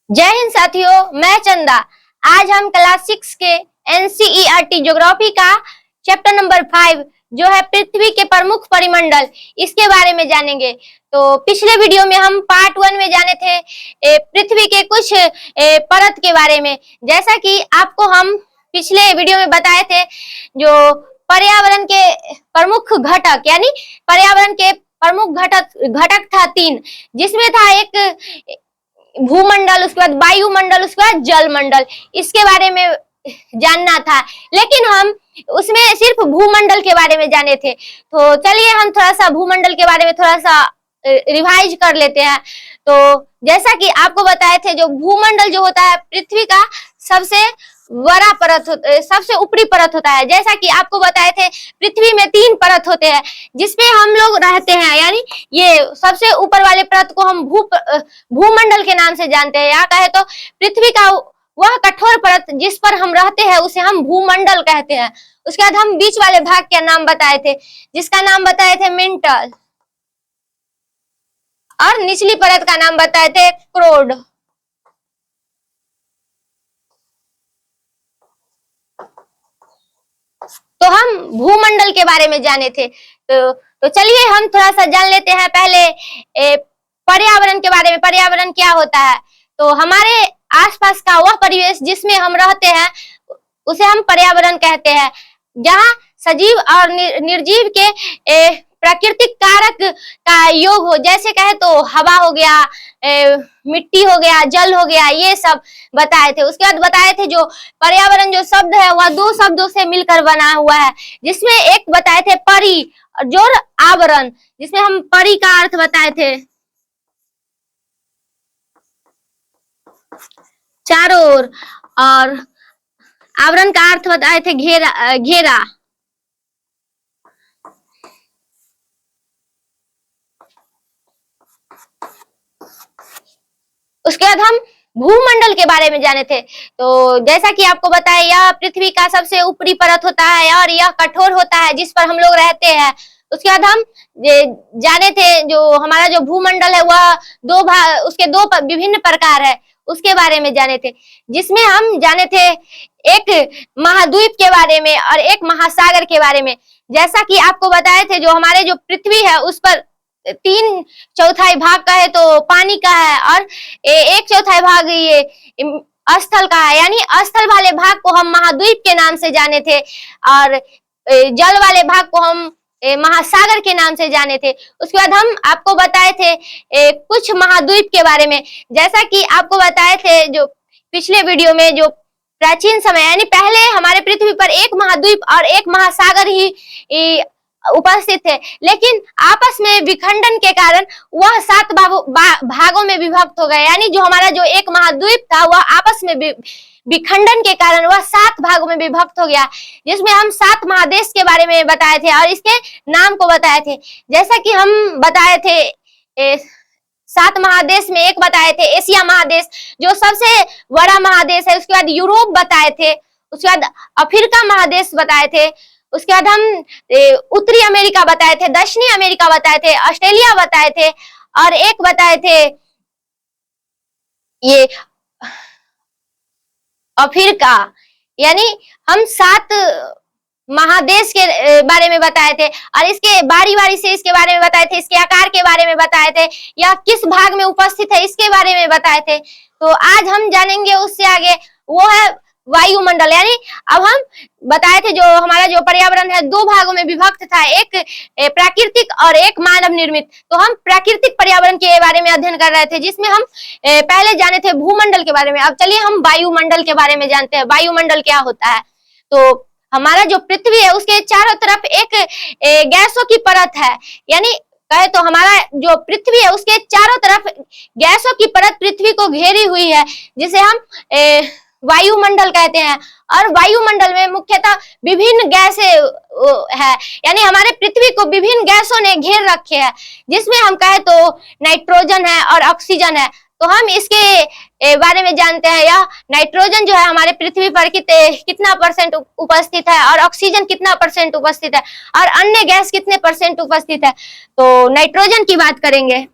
जय हिंद साथियों, मैं चंदा। आज हम क्लास 6 के एनसीईआरटी ज्योग्राफी का चैप्टर नंबर 5 जो है पृथ्वी के प्रमुख परिमंडल, इसके बारे में जानेंगे। तो पिछले वीडियो में हम पार्ट 1 में जाने थे पृथ्वी के कुछ परत के बारे में। जैसा कि आपको हम पिछले वीडियो में बताए थे, जो पर्यावरण के प्रमुख घटक यानी पर्यावरण के प्रमुख घटक था 3, जिसमें था एक भूमंडल, उसके बाद वायुमंडल, उसके बाद जलमंडल। इसके बारे में जानना था, लेकिन हम उसमें सिर्फ भूमंडल के बारे में जाने थे। तो चलिए हम थोड़ा सा भूमंडल के बारे में थोड़ा सा रिवाइज कर लेते हैं। तो जैसा कि आपको बताए थे, जो भूमंडल जो होता है पृथ्वी का सबसे बड़ा परत, सबसे ऊपरी परत होता है। जैसा कि आपको बताए थे, पृथ्वी में 3 परत होते हैं जिसपे हम लोग रहते हैं, यानी ये सबसे ऊपर वाले परत को हम भूमंडल के नाम से जानते हैं। या कहे तो पृथ्वी का वह कठोर परत जिस पर हम रहते हैं उसे हम भूमंडल कहते हैं। उसके बाद हम बीच वाले भाग का नाम बताए थे, जिसका नाम बताए थे मेंटल, और निचली परत का नाम बताए थे क्रोड। तो हम भूमंडल के बारे में जाने थे। तो चलिए हम थोड़ा सा जान लेते हैं पहले पर्यावरण के बारे में। पर्यावरण क्या होता है? तो हमारे आसपास का वह परिवेश जिसमें हम रहते हैं उसे हम पर्यावरण कहते हैं, जहाँ सजीव और निर्जीव के प्राकृतिक कारक का योग हो। जैसे कहे तो हवा हो गया, मिट्टी हो गया, जल हो गया, ये सब बताए थे। उसके बाद बताए थे जो पर्यावरण जो शब्द है वह 2 शब्दों से मिलकर बना हुआ है, जिसमें एक बताए थे परि जो आवरण, जिसमें हम परि का अर्थ बताए थे चारों ओर, और आवरण का अर्थ बताए थे घेरा। उसके बाद हम भूमंडल के बारे में जाने थे। तो जैसा कि आपको बताया, यह पृथ्वी का सबसे ऊपरी परत होता है और यह कठोर होता है जिस पर हम लोग रहते हैं। उसके बाद हम जाने थे जो हमारा जो भूमंडल है वह उसके 2 विभिन्न प्रकार है, उसके बारे में जाने थे। जिसमें हम जाने थे एक महाद्वीप के बारे में और एक महासागर के बारे में। जैसा कि आपको बताए थे, जो हमारे जो पृथ्वी है उस पर 3/4 भाग का है तो पानी का है, और 1/4 भाग ये स्थल का है, यानी स्थल वाले भाग को हम महाद्वीप के नाम से जाने थे, और जल वाले भाग को हम महासागर के नाम से जाने थे। उसके बाद हम आपको बताए थे कुछ महाद्वीप के बारे में। जैसा कि आपको बताए थे जो पिछले वीडियो में, जो प्राचीन समय यानी पहले हमारे पृथ्वी पर एक महाद्वीप और एक महासागर ही उपस्थित थे, लेकिन आपस में विखंडन के कारण वह 7 भागों में विभक्त हो गए। यानी जो हमारा जो एक महाद्वीप था वह आपस में विखंडन के कारण वह 7 भागों में विभक्त हो गया, जिसमें हम 7 महादेश के बारे में बताए थे और इसके नाम को बताए थे। जैसा कि हम बताए थे 7 महादेश में एक बताए थे एशिया महादेश, जो सबसे बड़ा महादेश है। उसके बाद यूरोप बताए थे, उसके बाद अफ्रीका महादेश बताए थे, उसके बाद हम उत्तरी अमेरिका बताए थे, दक्षिणी अमेरिका बताए थे, ऑस्ट्रेलिया बताए थे, और एक बताए थे ये अफ्रीका। यानी हम 7 महादेश के बारे में बताए थे, और इसके बारी बारी से इसके बारे में बताए थे, इसके आकार के बारे में बताए थे, या किस भाग में उपस्थित है इसके बारे में बताए थे। तो आज हम जानेंगे उससे आगे, वो है वायुमंडल। यानी अब हम बताए थे जो हमारा जो पर्यावरण है 2 भागों में विभक्त था, एक प्राकृतिक और एक मानव निर्मित। तो हम प्राकृतिक पर्यावरण के बारे में अध्ययन कर रहे थे, जिसमें हम पहले जाने थे भूमंडल के बारे में। अब चलिए हम वायुमंडल के बारे में जानते हैं, वायुमंडल क्या होता है। तो हमारा जो पृथ्वी है उसके चारों तरफ एक गैसों की परत है, यानी कहे तो हमारा जो पृथ्वी है उसके चारों तरफ गैसों की परत पृथ्वी को घेरी हुई है, जिसे हम वायुमंडल कहते हैं। और वायुमंडल में मुख्यतः विभिन्न गैसें है, यानी हमारे पृथ्वी को विभिन्न गैसों ने घेर रखे हैं, जिसमें हम कहे तो नाइट्रोजन है और ऑक्सीजन है। तो हम इसके बारे में जानते हैं। यह नाइट्रोजन जो है हमारे पृथ्वी पर कितना % उपस्थित है, और ऑक्सीजन कितना % उपस्थित है, और अन्य गैस कितने % उपस्थित है। तो नाइट्रोजन की बात करेंगे।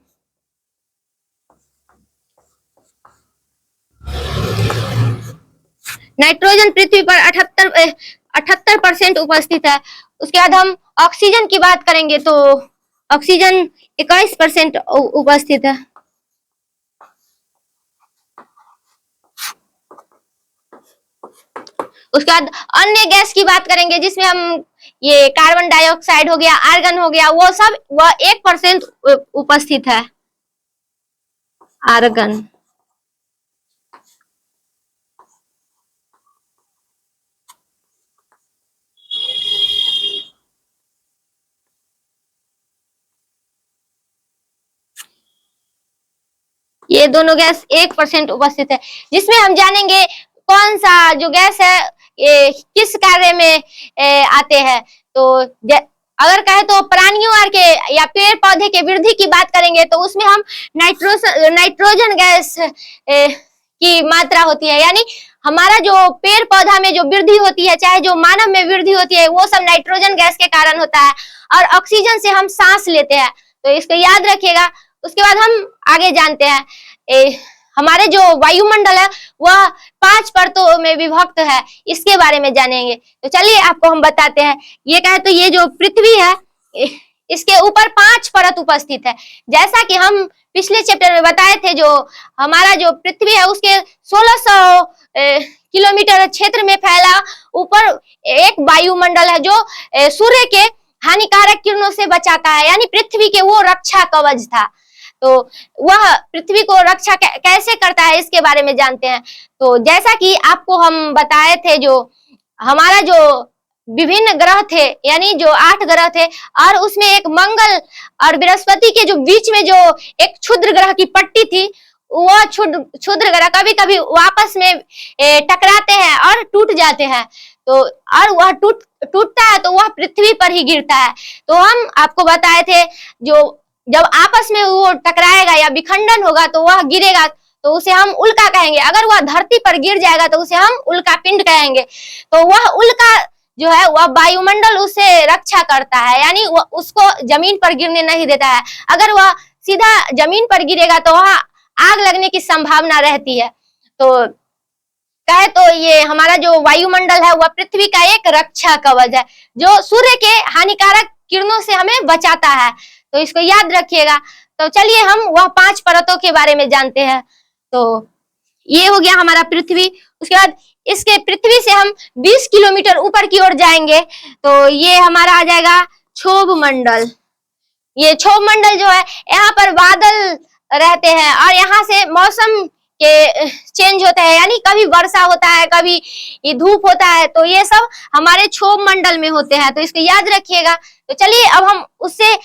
नाइट्रोजन पृथ्वी पर 78% उपस्थित है। उसके बाद हम ऑक्सीजन की बात करेंगे तो ऑक्सीजन 21% उपस्थित है। उसके बाद अन्य गैस की बात करेंगे जिसमें हम ये कार्बन डाइऑक्साइड हो गया, आर्गन हो गया, वो सब वह 1% उपस्थित है। आर्गन ये दोनों गैस 1% उपस्थित है, जिसमें हम जानेंगे कौन सा जो गैस है ये किस कार्य में आते हैं। तो अगर कहे तो प्राणियों और के या पेड़ पौधे के वृद्धि की बात करेंगे तो उसमें हम नाइट्रोजन गैस की मात्रा होती है, यानी हमारा जो पेड़ पौधा में जो वृद्धि होती है, चाहे जो मानव में वृद्धि होती है, वो सब नाइट्रोजन गैस के कारण होता है। और ऑक्सीजन से हम सांस लेते हैं, तो इसको याद रखिएगा। उसके बाद हम आगे जानते हैं हमारे जो वायुमंडल है वह 5 परतों में विभक्त है, इसके बारे में जानेंगे। तो चलिए आपको हम बताते हैं। ये कहे तो ये जो पृथ्वी है इसके ऊपर 5 परत उपस्थित है। जैसा कि हम पिछले चैप्टर में बताए थे, जो हमारा जो पृथ्वी है उसके 1600 किलोमीटर क्षेत्र में फैला ऊपर एक वायुमंडल है जो सूर्य के हानिकारक किरणों से बचाता है, यानी पृथ्वी के वो रक्षा कवच था। तो वह पृथ्वी को रक्षा कैसे करता है इसके बारे में जानते हैं। तो जैसा कि आपको हम बताए थे, जो हमारा जो विभिन्न ग्रह थे, यानी जो 8 ग्रह थे, और उसमें एक मंगल और बृहस्पति के जो बीच में जो एक क्षुद्र ग्रह की पट्टी थी, वह क्षुद्र ग्रह कभी कभी आपस में टकराते हैं और टूट जाते हैं। तो और वह टूटता है तो वह पृथ्वी पर ही गिरता है। तो हम आपको बताए थे, जो जब आपस में वो टकराएगा या विखंडन होगा तो वह गिरेगा, तो उसे हम उल्का कहेंगे। अगर वह धरती पर गिर जाएगा तो उसे हम उल्का पिंड कहेंगे। तो वह उल्का जो है वह वायुमंडल उसे रक्षा करता है, यानी वह उसको जमीन पर गिरने नहीं देता है। अगर वह सीधा जमीन पर गिरेगा तो वहां आग लगने की संभावना रहती है। तो कहे तो ये हमारा जो वायुमंडल है वह पृथ्वी का एक रक्षा कवच है, जो सूर्य के हानिकारक किरणों से हमें बचाता है। तो इसको याद रखिएगा। तो चलिए हम वह 5 परतों के बारे में जानते हैं। तो ये हो गया हमारा पृथ्वी। उसके बाद इसके पृथ्वी से हम 20 किलोमीटर ऊपर की ओर जाएंगे तो ये हमारा आ जाएगा क्षोभ मंडल। ये क्षोभ मंडल जो है, यहाँ पर बादल रहते हैं और यहाँ से मौसम के चेंज होते हैं, यानी कभी वर्षा होता है, कभी ये धूप होता है। तो ये सब हमारे क्षोभ मंडल में होते हैं, तो इसको याद रखिएगा। तो चलिए अब हम उससे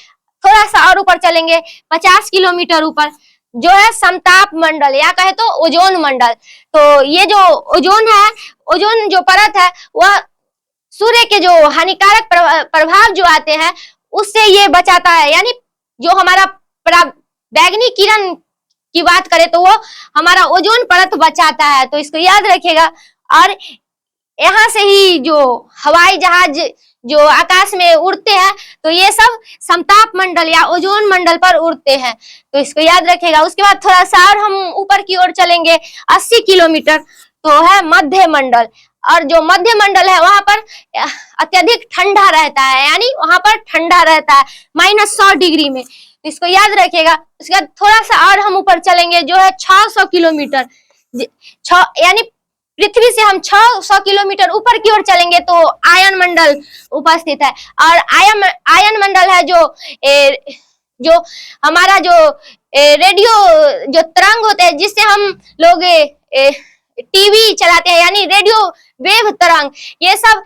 थोड़ा सा और ऊपर चलेंगे, 50 किलोमीटर ऊपर, जो है समताप मंडल या कहे तो ओजोन मंडल। तो ये जो ओजोन है, ओजोन जो परत है, वह सूर्य के जो हानिकारक प्रभाव जो आते हैं उससे ये बचाता है, यानी जो हमारा बैगनी किरण की बात करें तो वो हमारा ओजोन परत बचाता है। तो इसको याद रखिएगा। और यहाँ से ही जो हवाई जहाज जो आकाश में उड़ते हैं तो ये सब समताप मंडल या ओजोन मंडल पर उड़ते हैं, तो इसको याद रखिएगा। उसके बाद थोड़ा सा और हम ऊपर की ओर चलेंगे, 80 किलोमीटर, तो है मध्य मंडल। और जो मध्य मंडल है वहां पर अत्यधिक ठंडा रहता है, यानी वहां पर ठंडा रहता है -100 डिग्री में, तो इसको याद रखिएगा। उसके बाद थोड़ा सा और हम ऊपर चलेंगे, जो है 600 किलोमीटर, यानी पृथ्वी से हम 600 किलोमीटर ऊपर की ओर चलेंगे तो आयन मंडल उपस्थित है। और आयन मंडल है जो हमारा जो रेडियो जो तरंग होते हैं, जिससे हम लोग टीवी चलाते हैं, यानी रेडियो वेव तरंग, ये सब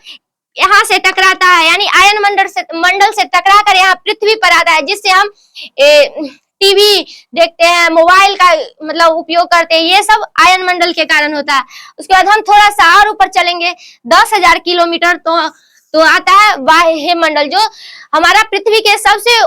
यहाँ से टकराता है, यानी आयन मंडल से टकरा कर यहाँ पृथ्वी पर आता है, जिससे हम टीवी देखते हैं, मोबाइल का मतलब उपयोग करते हैं, ये सब आयन मंडल के कारण होता है। उसके बाद हम थोड़ा सा और ऊपर चलेंगे, 10,000 किलोमीटर, तो आता है बाह्य मंडल, जो हमारा पृथ्वी के सबसे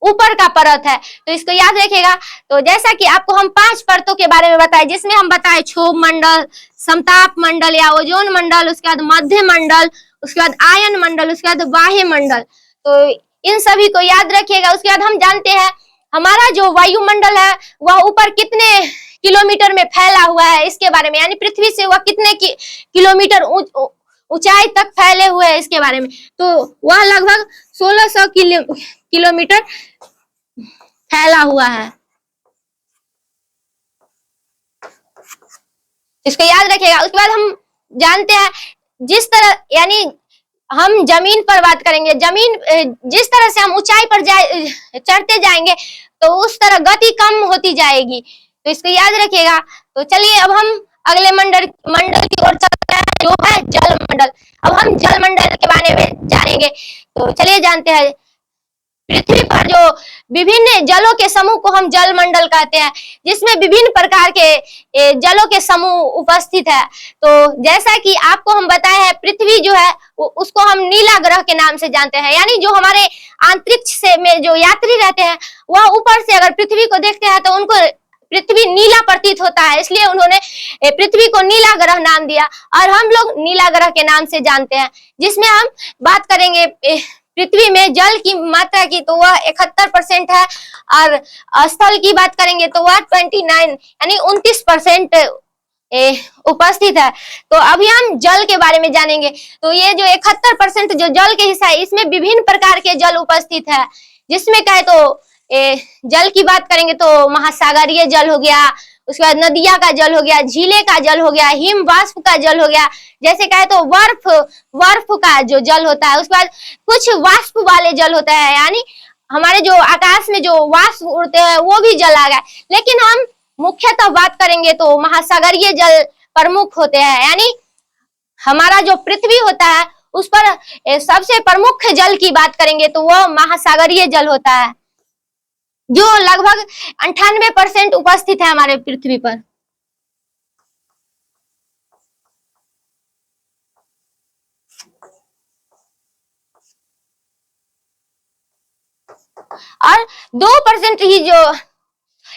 ऊपर का परत है, तो इसको याद रखिएगा। तो जैसा कि आपको हम 5 परतों के बारे में बताए, जिसमें हम बताए क्षोभ मंडल, समताप मंडल या ओजोन मंडल, उसके बाद मध्य मंडल, उसके बाद आयन मंडल, उसके बाद बाह्य मंडल, तो इन सभी को याद रखिएगा। उसके बाद हम जानते हैं हमारा जो वायुमंडल है वह ऊपर कितने किलोमीटर में फैला हुआ है इसके बारे में, यानी पृथ्वी से वह कितने किलोमीटर ऊंचाई तक फैले हुए हैं इसके बारे में। तो वह लगभग 1600 किलोमीटर फैला हुआ है। इसको याद रखिएगा। उसके बाद हम जानते हैं जिस तरह, यानी हम जमीन पर बात करेंगे, जमीन जिस तरह से हम ऊंचाई पर चढ़ते जाएंगे तो उस तरह गति कम होती जाएगी, तो इसको याद रखिएगा। तो चलिए अब हम अगले मंडल की ओर चलते हैं, जो है जल मंडल। अब हम जल मंडल के बारे में जानेंगे। तो चलिए जानते हैं, पृथ्वी पर जो विभिन्न जलों के समूह को हम जल मंडल कहते हैं, जिसमें विभिन्न प्रकार के जलों के समूह उपस्थित है। तो जैसा कि आपको हम बताए हैं, पृथ्वी जो है उसको हम नीला ग्रह के नाम से जानते हैं, यानी जो हमारे अंतरिक्ष से में जो यात्री रहते हैं वह ऊपर से अगर पृथ्वी को देखते हैं तो उनको पृथ्वी नीला प्रतीत होता है, इसलिए उन्होंने पृथ्वी को नीला ग्रह नाम दिया और हम लोग नीला ग्रह के नाम से जानते हैं। जिसमें हम बात करेंगे पृथ्वी में जल की मात्रा की, तो वह 71% है, और स्थल की बात करेंगे तो वह 29 यानी 29% उपस्थित है। तो अभी हम जल के बारे में जानेंगे। तो ये जो 71% जो जल के हिस्सा है, इसमें विभिन्न प्रकार के जल उपस्थित है, जिसमें कहे तो जल की बात करेंगे तो महासागरीय जल हो गया, उसके बाद नदिया का जल हो गया, झीले का जल हो गया, हिम वाष्प का जल हो गया, जैसे कहे तो बर्फ का जो जल होता है। उसके बाद कुछ वाष्प वाले जल होता है, यानी हमारे जो आकाश में जो वाष्प उड़ते हैं वो भी जल आ गया। लेकिन हम मुख्यतः बात करेंगे तो महासागरीय जल प्रमुख होते हैं, यानी हमारा जो पृथ्वी होता है उस पर सबसे प्रमुख जल की बात करेंगे तो वह महासागरीय जल होता है, जो लगभग 98% उपस्थित है हमारे पृथ्वी पर। और 2% ही जो,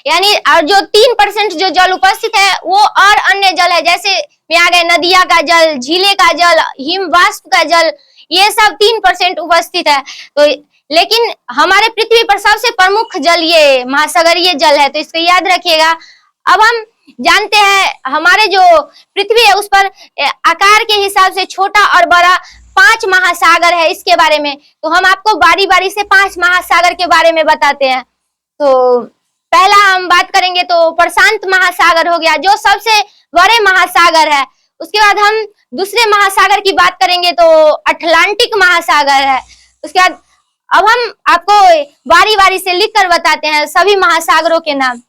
यानी और जो 3% जो जल उपस्थित है वो और अन्य जल है, जैसे में आ गए नदिया का जल, झीले का जल, हिम वाष्प का जल, ये सब 3% उपस्थित है। तो लेकिन हमारे पृथ्वी पर सबसे प्रमुख जल ये महासागरीय जल है, तो इसको याद रखिएगा। अब हम जानते हैं हमारे जो पृथ्वी है उस पर आकार के हिसाब से छोटा और बड़ा 5 महासागर है। इसके बारे में तो हम आपको बारी बारी से 5 महासागर के बारे में बताते हैं। तो पहला हम बात करेंगे तो प्रशांत महासागर हो गया, जो सबसे बड़े महासागर है। उसके बाद हम दूसरे महासागर की बात करेंगे तो अटलांटिक महासागर है। उसके बाद अब हम आपको बारी बारी से लिखकर बताते हैं सभी महासागरों के नाम।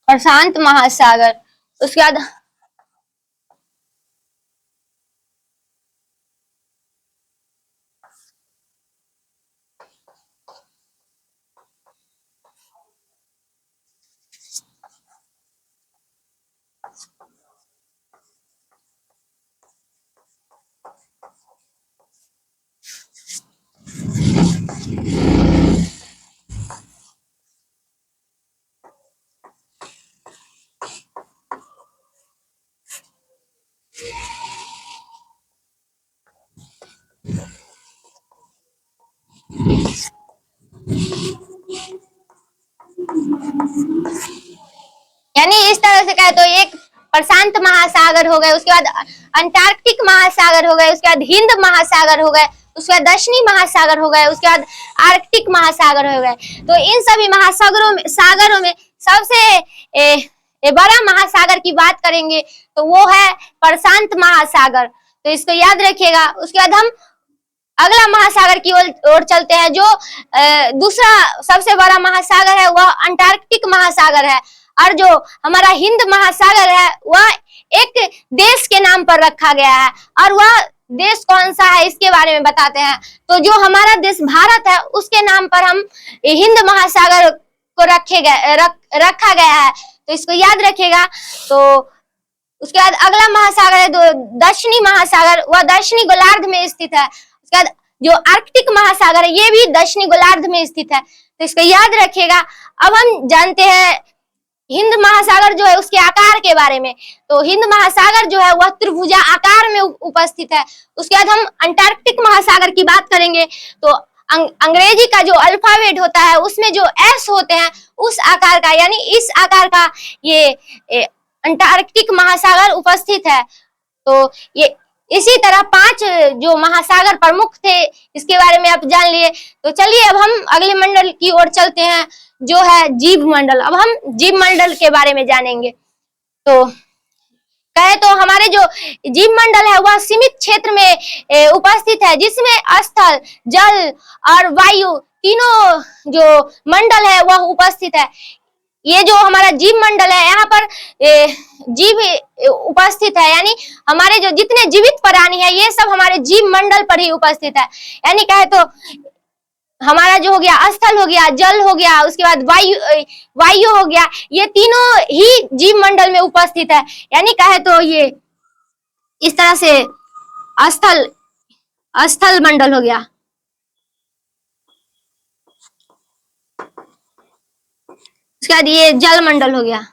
प्रशांत महासागर, उसके बाद यानी इस तरह से कहे तो एक प्रशांत महासागर हो गए, उसके बाद अंटार्कटिक महासागर हो गए, उसके बाद हिंद महासागर हो गए, उसके बाद दक्षिणी महासागर हो गए, उसके बाद आर्कटिक महासागर हो गए। तो इन सभी सागरों में सबसे बड़ा महासागर की बात करेंगे तो वो है प्रशांत महासागर, तो इसको याद रखिएगा। उसके बाद हम अगला महासागर की ओर चलते हैं। जो दूसरा सबसे बड़ा महासागर है वह अंटार्कटिक महासागर है, और जो हमारा हिंद महासागर है वह एक देश के नाम पर रखा गया है, और वह देश कौन सा है इसके बारे में बताते हैं। तो जो हमारा देश भारत है उसके नाम पर हम हिंद महासागर को रखा गया है, तो इसको याद रखिएगा। तो उसके बाद अगला महासागर है दक्षिणी महासागर, वह दक्षिणी गोलार्ध में स्थित है। उसके बाद जो आर्कटिक महासागर है ये भी दक्षिणी गोलार्ध में स्थित है, तो इसको याद रखिएगा। अब हम जानते हैं हिंद महासागर जो है उसके आकार के बारे में, तो हिंद महासागर जो है वह त्रिभुजा आकार में उपस्थित है। उसके बाद हम अंटार्कटिक महासागर की बात करेंगे, तो अंग्रेजी का जो अल्फाबेट होता है उसमें जो एस होते हैं उस आकार का, यानी इस आकार का ये अंटार्कटिक महासागर उपस्थित है। तो ये इसी तरह 5 जो महासागर प्रमुख थे इसके बारे में आप जान लिए। तो चलिए अब हम अगले मंडल की ओर चलते हैं जो है जीव मंडल। अब हम जीव मंडल के बारे में जानेंगे। तो कहे तो हमारे जो जीव मंडल है वह सीमित क्षेत्र में उपस्थित है, जिसमें स्थल, जल और वायु तीनों जो मंडल है वह उपस्थित है। ये जो हमारा जीव मंडल है यहाँ पर जीव उपस्थित है, यानी हमारे जो जितने जीवित प्राणी है ये सब हमारे जीव मंडल पर ही उपस्थित है। यानी कहे तो हमारा जो हो गया स्थल हो गया, जल हो गया, उसके बाद वायु हो गया, ये तीनों ही जीव मंडल में उपस्थित है। यानी कहे तो ये इस तरह से स्थल मंडल हो गया, उसके बाद ये जल मंडल हो गया,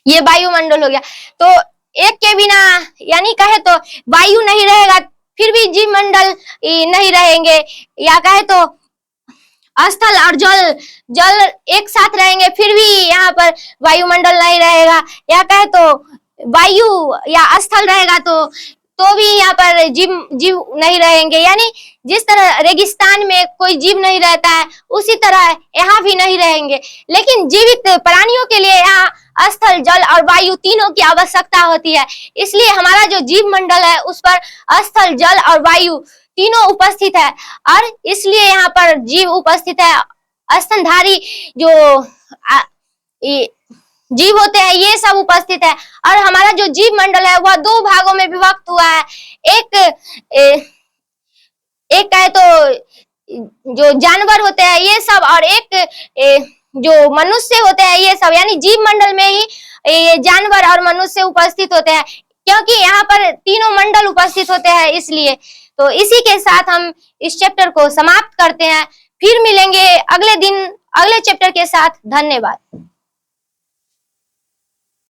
ये वायुमंडल हो गया। तो एक के बिना यानी कहे तो वायु नहीं रहेगा फिर भी जीव मंडल नहीं रहेंगे, या कहे तो स्थल और जल एक साथ रहेंगे फिर भी यहाँ पर वायुमंडल नहीं रहेगा, या कहे तो वायु या स्थल रहेगा तो भी यहाँ पर जीव नहीं रहेंगे। यानी जिस तरह रेगिस्तान में कोई जीव नहीं रहता है उसी तरह यहाँ भी नहीं रहेंगे। लेकिन जीवित प्राणियों के लिए यहाँ स्थल, जल और वायु तीनों की आवश्यकता होती है, इसलिए हमारा जो जीव मंडल है उस पर स्थल, जल और वायु तीनों उपस्थित है, और इसलिए यहाँ पर जीव उपस्थित है। स्तनधारी जो जीव होते हैं ये सब उपस्थित है। और हमारा जो जीव मंडल है वह 2 भागों में विभक्त हुआ है। एक कहे तो जो जानवर होते हैं ये सब, और एक जो मनुष्य होते हैं ये सब, यानी जीव मंडल में ही जानवर और मनुष्य उपस्थित होते हैं, क्योंकि यहाँ पर तीनों मंडल उपस्थित होते हैं इसलिए। तो इसी के साथ हम इस चैप्टर को समाप्त करते हैं, फिर मिलेंगे अगले दिन अगले चैप्टर के साथ। धन्यवाद।